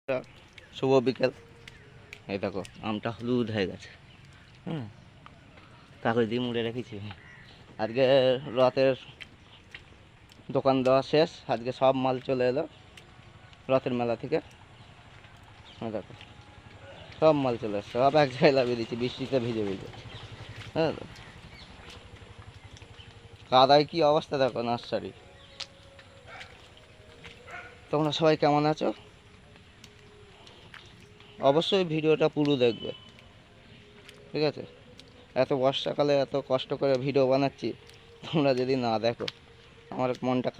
একটা শুভ বিকেল। এই দেখো আমটা হলুদ হয়ে গেছে। হুম, কাগজ দিয়ে মুড়ে রেখেছি। আজকে রথের দোকান দেওয়া শেষ, আজকে সব মাল চলে এলো রথের মেলা থেকে। দেখো সব মাল চলে এসছে, সব এক জায়গায় লাগিয়ে দিচ্ছি বৃষ্টিতে ভিজে ভিজে। হ্যাঁ, কাদায় কি অবস্থা দেখো নার্সারি। তোমরা সবাই কেমন আছো? অবশ্যই ভিডিওটা পুরো দেখবে, ঠিক আছে? এত বর্ষাকালে এত কষ্ট করে ভিডিও বানাচ্ছি, তোমরা যদি না দেখো আমার মনটা।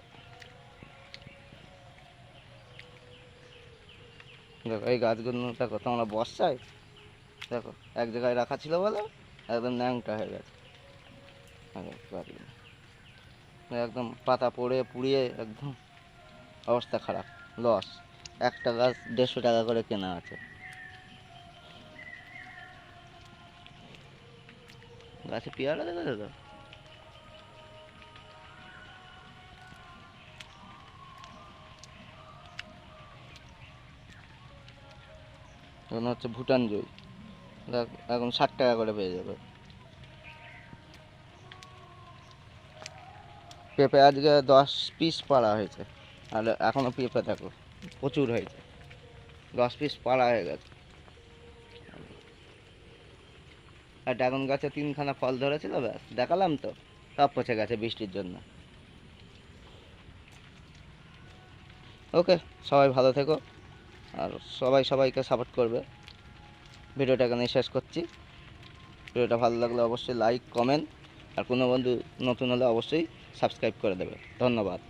দেখো এই গাছগুলো দেখো তোমরা, বর্ষায় দেখো এক জায়গায় রাখা ছিল বলে একদম ন্যাংটা হয়ে গেছে। গাছগুলো একদম পাতা পড়ে পুড়িয়ে একদম অবস্থা খারাপ, লস। একটা গাছ 150 টাকা করে কেনা আছে। গাছে পেয়ারা দেখেছো তো? এখন হচ্ছে ভুটান জই, দেখ এখন 60 টাকা করে পেয়ে যাবে। পেঁপে আজকে 10 পিস পাড়া হয়েছে, আর এখনো পেঁপে দেখো প্রচুর হয়েছে, 10 পিস পাড়া হয়ে গেছে। আর ড্রাগন গাছে 3খানা ফল ধরেছিল, ব্যাস দেখালাম তো, সব পচে গেছে বৃষ্টির জন্য। ওকে, সবাই ভালো থেকো, আর সবাই সবাইকে সাপোর্ট করবে। ভিডিওটা এখানেই শেষ করছি। ভিডিওটা ভালো লাগলে অবশ্যই লাইক কমেন্ট, আর কোনো বন্ধু নতুন হলে অবশ্যই সাবস্ক্রাইব করে দেবে। ধন্যবাদ।